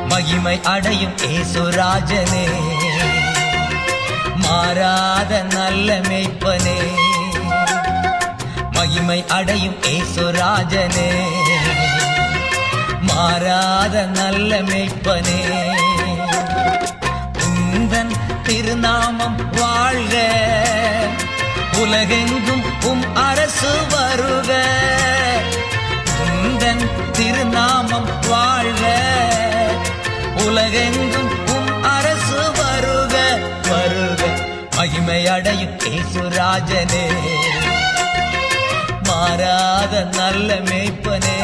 மகிமை அடையும் ஏசுராஜனே, மாறாத நல்ல மேய்ப்பனே. மகிமை அடையும் ஏசுராஜனே, மாறாத நல்ல மேய்ப்பனே. உந்தன் திருநாமம் வாழ்க, உலகெங்கும் அரசு வருக. உந்தன் திருநாமம் வாழ்க, உலகெங்கும் அரசு வருக வருக. மகிமை அடையும் ஏசுராஜனே, மாறாத நல்ல மேய்ப்பனே.